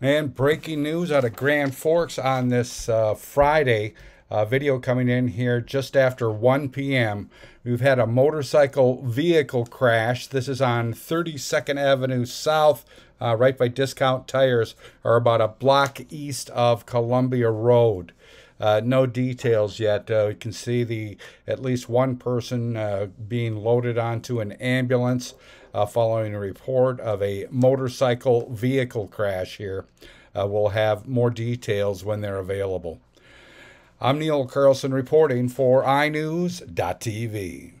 And breaking news out of Grand Forks on this Friday. Video coming in here just after 1 p.m. We've had a motorcycle vehicle crash. This is on 32nd Avenue South, right by Discount Tires, or about a block east of Columbia Road. No details yet. You can see at least one person being loaded onto an ambulance following a report of a motorcycle vehicle crash here. We'll have more details when they're available. I'm Neil Carlson reporting for iNewZ.TV.